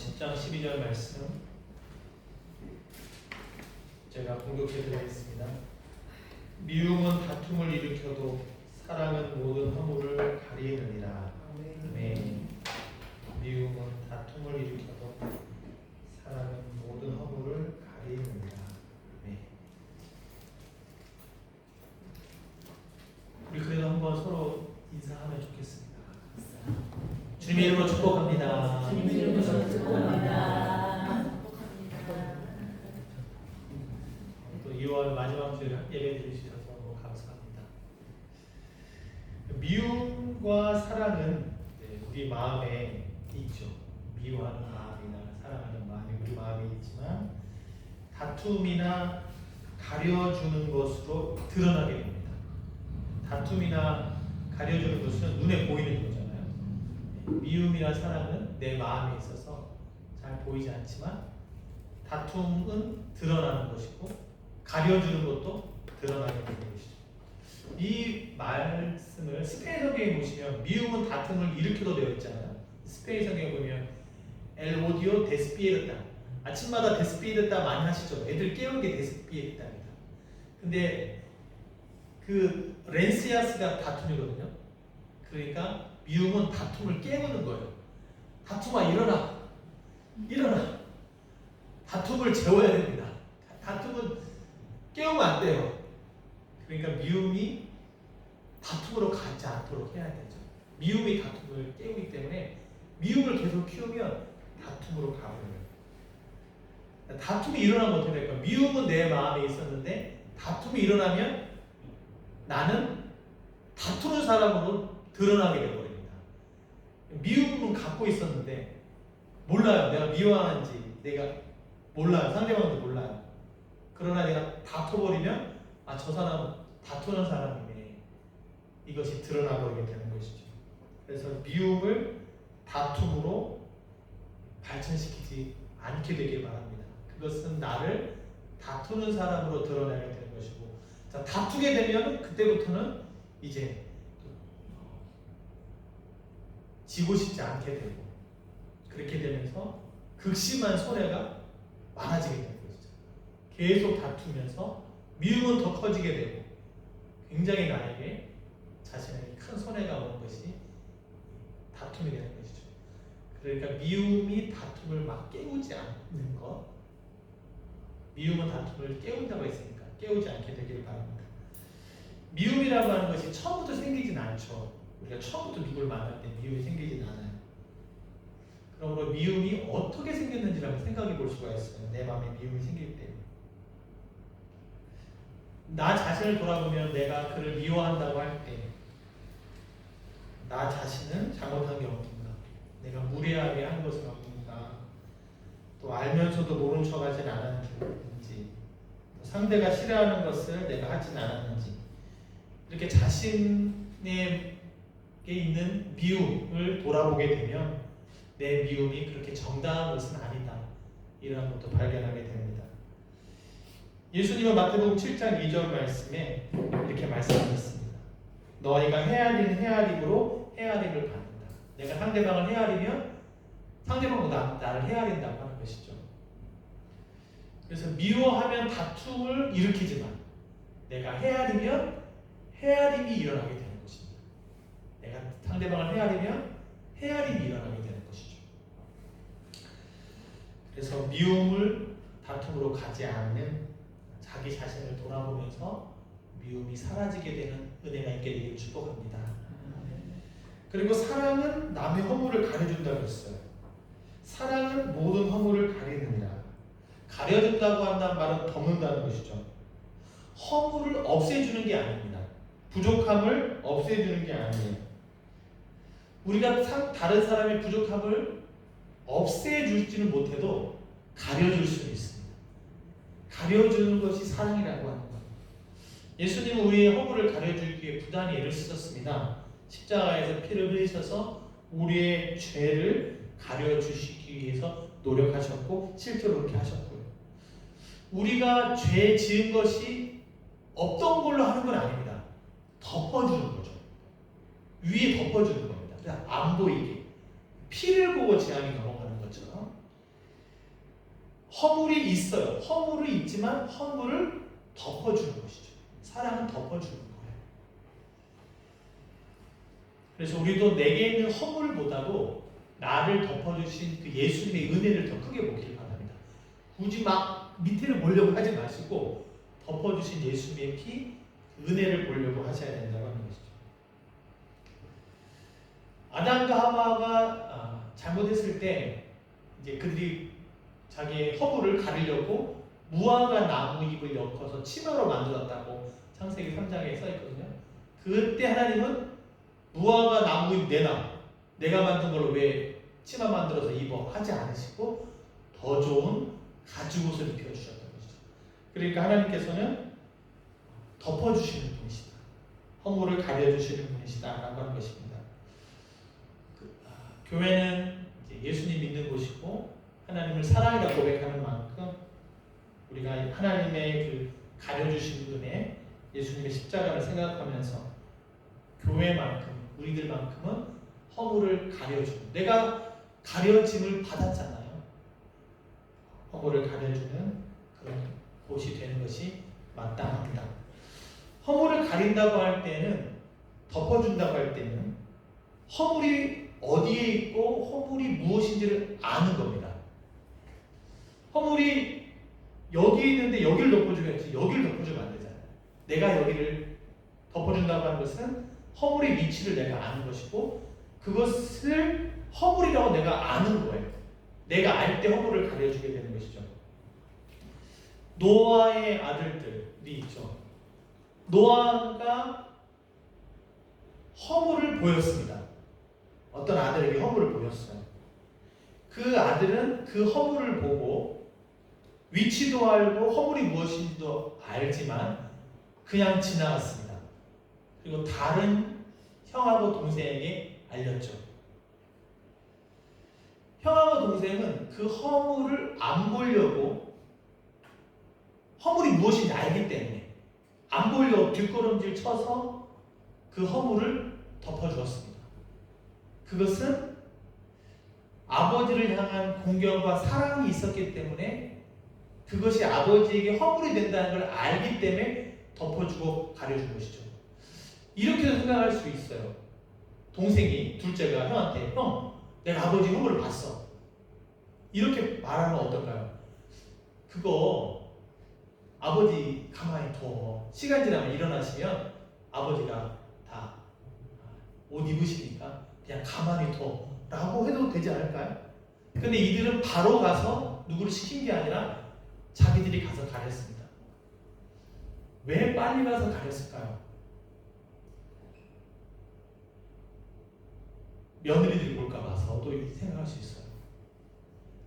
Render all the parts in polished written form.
10장 12절 말씀 제가 공독해 드리겠습니다. 미움은 다툼을 일으켜도 사랑은 모든 허물을 가리느니라. 아멘. 미움은 다툼을 일으켜도 사랑은 모든 허물을 가리느니라. 아멘. 우리 그래도 한번 서로 인사하면 좋겠습니다. 주님 이름으로 축복합니다. 주님 이름으로 축복합니다. 또 2월 마지막 주에 예배 드리셔서 너무 감사합니다. 미움과 사랑은 우리 마음에 있죠. 미워하는 마음이나 사랑하는 마음이 우리 마음에 있지만 다툼이나 가려주는 것으로 드러나게 됩니다. 다툼이나 가려주는 것은 눈에 보이는 거잖아요. 미움이나 사랑은 내 마음에 있어서 잘 보이지 않지만 다툼은 드러나는 것이고 가려주는 것도 드러나게 되는 것이죠. 이 말씀을 스페인 성경에 보시면 미움은 다툼을 일으켜도 되어 있잖아요. 스페인 성경에 보면 El odio despierta, 아침마다 데스피에르타 많이 하시죠. 애들 깨우는 게 데스피에르타입니다. 근데 그 렌시아스가 다툼이거든요. 그러니까 미움은 다툼을 깨우는 거예요. 다툼아 일어나, 일어나. 다툼을 재워야 됩니다. 다툼은 깨우면 안 돼요. 그러니까 미움이 다툼으로 가지 않도록 해야 되죠. 미움이 다툼을 깨우기 때문에 미움을 계속 키우면 다툼으로 가버려요. 다툼이 일어나면 어떻게 될까? 미움은 내 마음에 있었는데 다툼이 일어나면 나는 다투는 사람으로 드러나게 되어버립니다. 미움은 갖고 있었는데 몰라요. 내가 미워하는지 내가 몰라요. 상대방도 몰라요. 그러나 내가 다퉈버리면 저 사람은 다투는 사람이네. 이것이 드러나버리게 되는 것이죠. 그래서 미움을 다툼으로 발전시키지 않게 되길 바랍니다. 그것은 나를 다투는 사람으로 드러나야 되는 것이고, 자, 다투게 되면 그때부터는 이제 지고 싶지 않게 되고, 그렇게 되면서 극심한 손해가 많아지게 되는 것이죠. 계속 다투면서 미움은 더 커지게 되고 굉장히 나에게 자신에게 큰 손해가 오는 것이 다툼이 되는 것이죠. 그러니까 미움이 다툼을 막 깨우지 않는 것, 미움은 다툼을 깨운다고 했으니까 깨우지 않게 되기를 바랍니다. 미움이라고 하는 것이 처음부터 생기진 않죠. 우리가 처음부터 누굴 만날 때 미움이 생기진 않아요. 그러므로 미움이 어떻게 생겼는지를 한번 생각해 볼 수가 있어요. 내 마음에 미움이 생길 때. 나 자신을 돌아보면 내가 그를 미워한다고 할 때 나 자신은 잘못한 게 없는가? 내가 무례하게 한 것은 없는가? 또 알면서도 모른 척 하진 않았는지, 상대가 싫어하는 것을 내가 하진 않았는지, 이렇게 자신에게 있는 미움을 돌아보게 되면 내 미움이 그렇게 정당한 것은 아니다, 이런 것도 발견하게 됩니다. 예수님은 마태복음 7장 2절 말씀에 이렇게 말씀하셨습니다. 너희가 헤아리는 헤아림으로 헤아림을 받는다. 내가 상대방을 헤아리면 상대방도 나를 헤아린다고 하는 것이죠. 그래서 미워하면 다툼을 일으키지만 내가 헤아리면 헤아림이 일어나게 되는 것입니다. 내가 상대방을 헤아리면 헤아림이 일어나게 되는 것이죠. 그래서 미움을 다툼으로 가지 않는 자기 자신을 돌아보면서 미움이 사라지게 되는 은혜가 있게 되기를 축복합니다. 그리고 사랑은 남의 허물을 가려준다고 했어요. 사랑은 모든 허물을 가리느니라. 가려준다고 한다는 말은 덮는다는 것이죠. 허물을 없애주는 게 아닙니다. 부족함을 없애주는 게 아니에요. 우리가 다른 사람의 부족함을 없애주지는 못해도 가려줄 수는 있습니다. 가려주는 것이 사랑이라고 하는 것. 예수님은 우리의 허물을 가려주기 위해 부단히 애를 쓰셨습니다. 십자가에서 피를 흘리셔서 우리의 죄를 가려주시기 위해서 노력하셨고 실제로 그렇게 하셨고요. 우리가 죄 지은 것이 없던 걸로 하는 건 아닙니다. 덮어주는 거죠. 위에 덮어주는 겁니다. 그냥 안 보이게. 피를 보고 재앙이 넘어가는 것처럼 허물이 있어요. 허물이 있지만 허물을 덮어주는 것이죠. 사랑은 덮어주는 거예요. 그래서 우리도 내게 있는 허물보다도 나를 덮어주신 그 예수님의 은혜를 더 크게 보기를 바랍니다. 굳이 막 밑에를 보려고 하지 마시고 덮어주신 예수님의 피, 은혜를 보려고 하셔야 된다고 하는 것이죠. 아담과 하와가 잘못했을 때 이제 그들이 자기의 허물을 가리려고 무화과 나무 잎을 엮어서 치마로 만들었다고 창세기 3장에 써 있거든요. 그때 하나님은 무화과 나무 잎 내놔. 내가 만든 걸로 왜 치마 만들어서 입어 하지 않으시고 더 좋은 가죽 옷을 입혀주셨던 것이죠. 그러니까 하나님께서는 덮어주시는 분이시다. 허물을 가려주시는 분이시다라고 하는 것입니다. 교회는 이제 예수님 믿는 곳이고 하나님을 사랑이라 고백하는 만큼 우리가 하나님의 그 가려주신 은혜, 예수님의 십자가를 생각하면서 교회만큼, 우리들만큼은 허물을 가려주는, 내가 가려짐을 받았잖아요. 허물을 가려주는 그런 곳이 되는 것이 마땅합니다. 허물을 가린다고 할 때는, 덮어준다고 할 때는 허물이 어디에 있고 허물이 무엇인지를 아는 겁니다. 허물이 여기 있는데 여기를 덮어줘야지 여기를 덮어주면 안 되잖아요. 내가 여기를 덮어준다고 하는 것은 허물의 위치를 내가 아는 것이고 그것을 허물이라고 내가 아는 거예요. 내가 알 때 허물을 가려주게 되는 것이죠. 노아의 아들들이 있죠. 노아가 허물을 보였습니다. 어떤 아들에게 허물을 보였어요. 그 아들은 그 허물을 보고 위치도 알고 허물이 무엇인지도 알지만 그냥 지나갔습니다. 그리고 다른 형하고 동생에게 알렸죠. 형하고 동생은 그 허물을 안 보려고 허물이 무엇인지 알기 때문에 안 보려고 뒷걸음질 쳐서 그 허물을 덮어주었습니다. 그것은 아버지를 향한 공경과 사랑이 있었기 때문에 그것이 아버지에게 허물이 된다는 걸 알기 때문에 덮어주고 가려준 것이죠. 이렇게도 생각할 수 있어요. 동생이, 둘째가 형한테 형, 내가 아버지 허물을 봤어. 이렇게 말하면 어떨까요? 그거 아버지 가만히 둬. 시간 지나면 일어나시면 아버지가 다 옷 입으시니까 그냥 가만히 둬 라고 해도 되지 않을까요? 근데 이들은 바로 가서 누구를 시킨 게 아니라 자기들이 가서 가렸습니다. 왜 빨리 가서 가렸을까요? 며느리들이 볼까 봐서 또 생각할 수 있어요.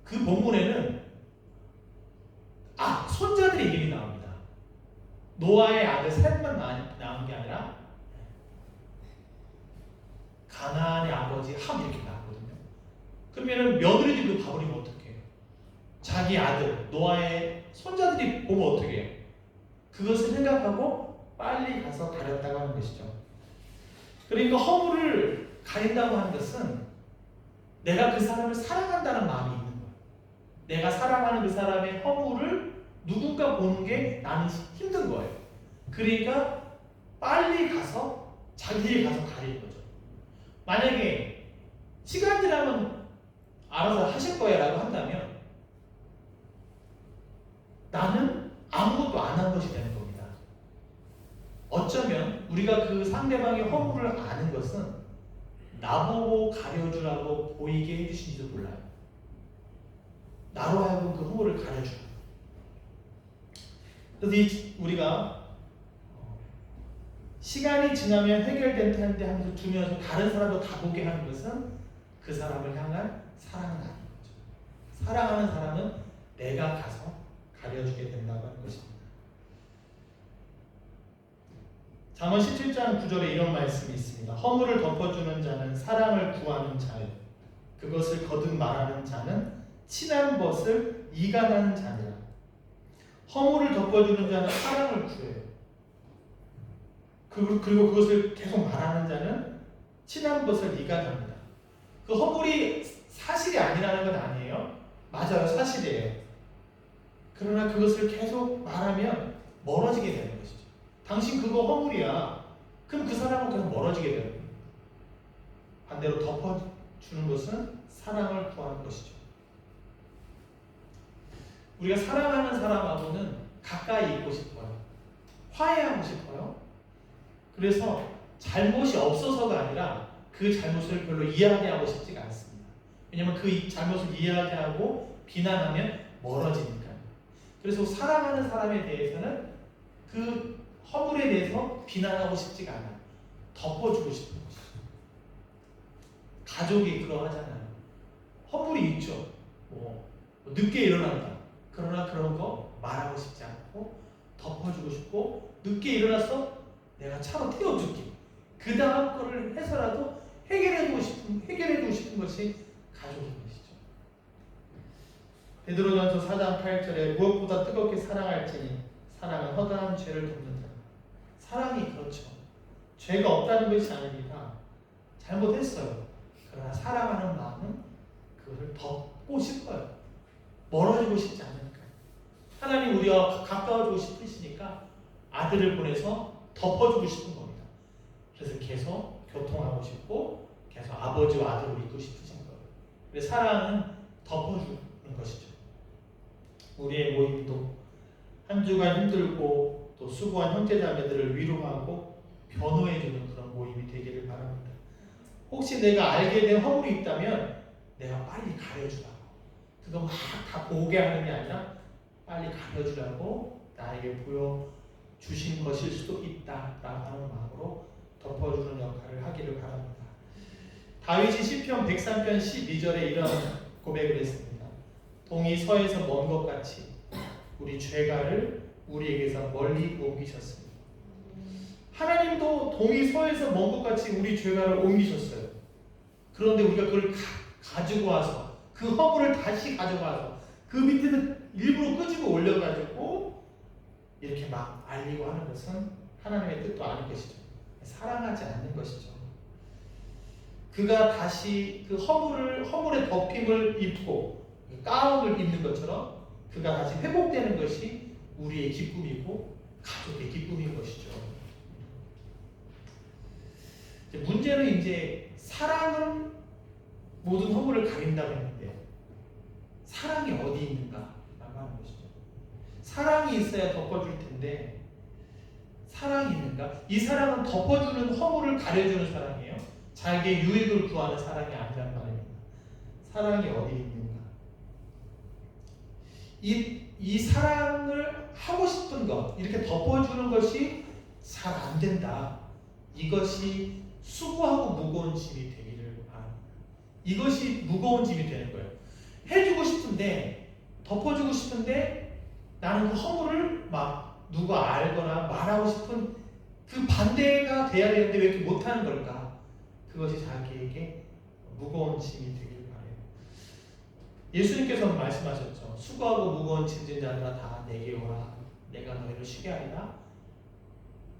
그 본문에는 손자들의 이름이 나옵니다. 노아의 아들 셋만 나온 게 아니라 가나안의 아버지 함 이렇게 나오거든요. 그러면은 며느리들이 그 봐버리면 어떻게 해요? 자기 아들 노아의 손자들이 보면 어떻게 해요? 그것을 생각하고 빨리 가서 가렸다고 하는 것이죠. 그러니까 허물을 가린다고 하는 것은 내가 그 사람을 사랑한다는 마음이 있는 거예요. 내가 사랑하는 그 사람의 허물을 누군가 보는 게 나는 힘든 거예요. 그러니까 빨리 가서 자기에 가서 가리는 거죠. 만약에 시간 지나면 알아서 하실 거야 라고 한다면 나는 아무것도 안 한 것이 되는 겁니다. 어쩌면 우리가 그 상대방의 허물을 아는 것은 나보고 가려주라고 보이게 해주신지도 몰라요. 나로 하여금 그 허물을 가려주고. 그래서 우리가 시간이 지나면 해결될 텐데 하면서 두면서 다른 사람도 다 보게 하는 것은 그 사람을 향한 사랑은 아닌 거죠. 사랑하는 사람은 내가 가서 가려주게 된다고 하는 것입니다. 잠언 17장 9절에 이런 말씀이 있습니다. 허물을 덮어주는 자는 사랑을 구하는 자요, 그것을 거듭 말하는 자는 친한 것을 이간하는 자니라. 허물을 덮어주는 자는 사랑을 구해요. 그리고 그것을 계속 말하는 자는 친한 것을 이간합니다. 그 허물이 사실이 아니라는 건 아니에요. 맞아요, 사실이에요. 그러나 그것을 계속 말하면 멀어지게 되는 것이죠. 당신 그거 허물이야. 그럼 그 사람은 계속 멀어지게 되는 거예요. 반대로 덮어주는 것은 사랑을 구하는 것이죠. 우리가 사랑하는 사람하고는 가까이 있고 싶어요. 화해하고 싶어요. 그래서 잘못이 없어서가 아니라 그 잘못을 별로 이해하게 하고 싶지가 않습니다. 왜냐하면 그 잘못을 이해하게 하고 비난하면 멀어지니까요. 그래서 사랑하는 사람에 대해서는 그 허물에 대해서 비난하고 싶지가 않아요. 덮어주고 싶은 것이죠. 가족이 그러하잖아요. 허물이 있죠. 늦게 일어난다. 그러나 그런 거 말하고 싶지 않고 덮어주고 싶고, 늦게 일어나서 내가 차로 태워줄게. 그 다음 거를 해서라도 해결해주고 싶은 것이 가족인 것이죠. 베드로전서 4장 8절에 무엇보다 뜨겁게 사랑할지니 사랑은 허다한 죄를 덮는다. 사랑이 그렇죠. 죄가 없다는 것이 아닙니다. 잘못했어요. 그러나 사랑하는 마음은 그것을 덮고 싶어요. 멀어지고 싶지 않으니까요. 하나님 우리와 가까워지고 싶으시니까 아들을 보내서 덮어주고 싶은 겁니다. 그래서 계속 교통하고 싶고 계속 아버지와 아들을 믿고 싶으신 거예요. 그래서 사랑은 덮어주는 것이죠. 우리의 모임도 한 주간 힘들고 또 수고한 형제자매들을 위로하고 변호해주는 그런 모임이 되기를 바랍니다. 혹시 내가 알게 된 허물이 있다면 내가 빨리 가려주라고, 그거 막 다 보게 하는 게 아니라 빨리 가려주라고 나에게 보여주신 것일 수도 있다라고 하는 마음으로 덮어주는 역할을 하기를 바랍니다. 다윗이 시편 103편 12절에 이런 고백을 했습니다. 동이 서에서 먼 것 같이 우리 죄가를 우리에게서 멀리 옮기셨습니다. 하나님도 동이 서에서 먼 것 같이 우리 죄가를 옮기셨어요. 그런데 우리가 그걸 가지고 와서 그 허물을 다시 가져가서 그 밑에는 일부러 끄집어 올려가지고 이렇게 막 알리고 하는 것은 하나님의 뜻도 아닌 것이죠. 사랑하지 않는 것이죠. 그가 다시 그 허물의 덮임을 입고 가운을 입는 것처럼 그가 다시 회복되는 것이 우리의 기쁨이고 가족의 기쁨인 것이죠. 문제는 이제 사랑은 모든 허물을 가린다고 했는데 사랑이 어디 있는가 라고 하는 것이죠. 사랑이 있어야 덮어줄 텐데 사랑이 있는가? 이 사랑은 덮어주는 허물을 가려주는 사랑이에요. 자기의 유익을 구하는 사랑이 아니란 말입니다. 사랑이 어디 있는가? 이 사랑을 하고 싶은 것, 이렇게 덮어주는 것이 잘 안 된다. 이것이 수고하고 무거운 짐이 되기를 바랍니다. 이것이 무거운 짐이 되는 거예요. 해주고 싶은데, 덮어주고 싶은데 나는 그 허물을 막 누가 알거나 말하고 싶은 그 반대가 돼야 되는데 왜 이렇게 못하는 걸까? 그것이 자기에게 무거운 짐이 되기를 바라요. 예수님께서는 말씀하셨죠. 수고하고 무거운 짐진 자들아 다 내게 오라. 내가 너희를 쉬게 하리라.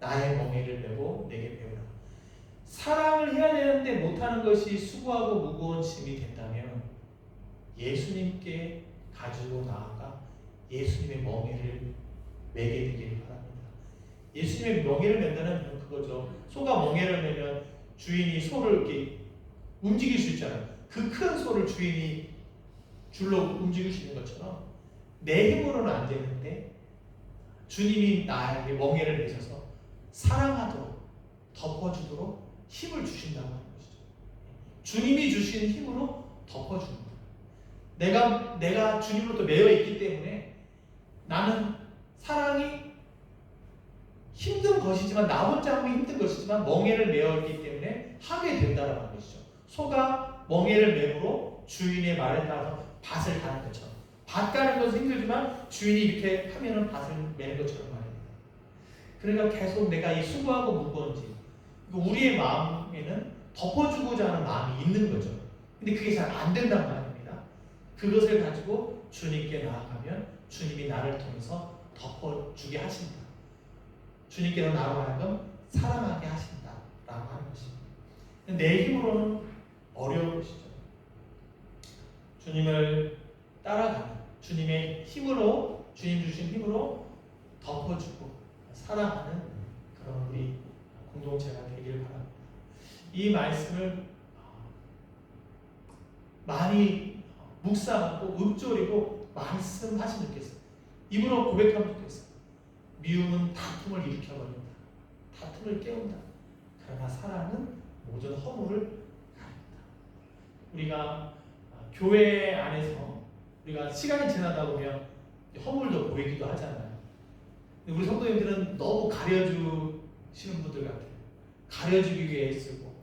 나의 멍에를 메고 내게 배우라. 사랑을 해야 되는데 못하는 것이 수고하고 무거운 짐이 된다면 예수님께 가지고 나아가 예수님의 멍에를 매게 되기를 바랍니다. 예수님의 멍에를 맨다는 그거죠. 소가 멍에를 매면 주인이 소를 이렇게 움직일 수 있잖아요. 그 큰 소를 주인이 줄로 움직일 수 있는 것처럼 내 힘으로는 안 되는데 주님이 나에게 멍에를 매셔서 사랑하도록 덮어주도록 힘을 주신다고 하는 것이죠. 주님이 주신 힘으로 덮어주는 거예요. 내가 주님으로부터 매여 있기 때문에 나는 사랑이 힘든 것이지만 나 혼자 하면 힘든 것이지만 멍에를 매여 있기 때문에 하게 된다는 것이죠. 소가 멍에를 매므로 주인의 말에 따라서 밭을 가는 것처럼, 밭 가는 것은 힘들지만 주인이 이렇게 하면은 밭을 매는 것처럼 말입니다. 그러니까 계속 내가 이 수고하고 무거운지 우리의 마음에는 덮어주고자 하는 마음이 있는 거죠. 근데 그게 잘 안 된단 말입니다. 그것을 가지고 주님께 나아가면 주님이 나를 통해서 덮어주게 하신다. 주님께서 나로 하여금 사랑하게 하신다라고 하는 것입니다. 내 힘으로는 어려운 것이죠. 주님을 따라가는, 주님의 힘으로, 주님 주신 힘으로 덮어주고 사랑하는 그런 우리 공동체가 되길 바랍니다. 이 말씀을 많이 묵상하고 읊조리고 말씀하시면 좋겠어요. 입으로 고백하면 좋겠어요. 미움은 다툼을 일으켜버린다. 다툼을 깨운다. 그러나 사랑은 모든 허물을 가린다. 우리가 교회 안에서 우리가 시간이 지나다 보면 허물도 보이기도 하잖아요. 근데 우리 성도님들은 너무 가려주시는 분들 같아요. 가려주기 위해 쓰고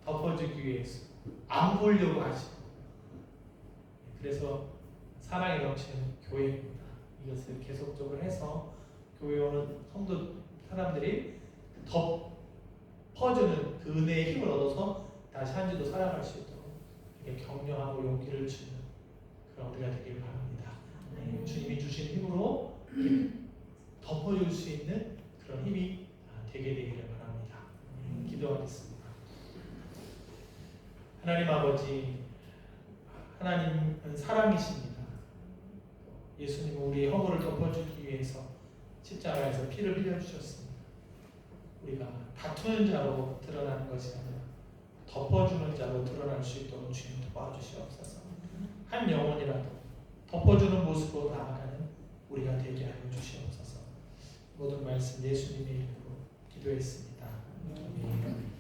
덮어주기 위해 쓰고 안 보려고 하시고, 그래서 사랑이 넘치는 교회입니다. 이것을 계속적으로 해서 교회 오는 성도 사람들이 덮어주는 그 은혜의 힘을 얻어서 다시 한 주도 살아갈 수 있도록 이렇게 격려하고 용기를 주는 그런 우리가 되길 바랍니다. 주님이 주신 힘으로 덮어줄 수 있는 그런 힘이 되게 되기를 바랍니다. 기도하겠습니다. 하나님 아버지, 하나님은 사랑이십니다. 예수님은 우리의 허물을 덮어주기 위해서 십자가에서 피를 흘려주셨습니다. 우리가 다투는 자로 드러나는 것이 아니라 덮어주는 자로 드러날 수 있도록 주님 도와주시옵소서. 한 영혼이라도 덮어주는 모습으로 나아가는 우리가 되게 하여 주시옵소서. 모든 말씀 예수님의 이름으로 기도했습니다. 아멘.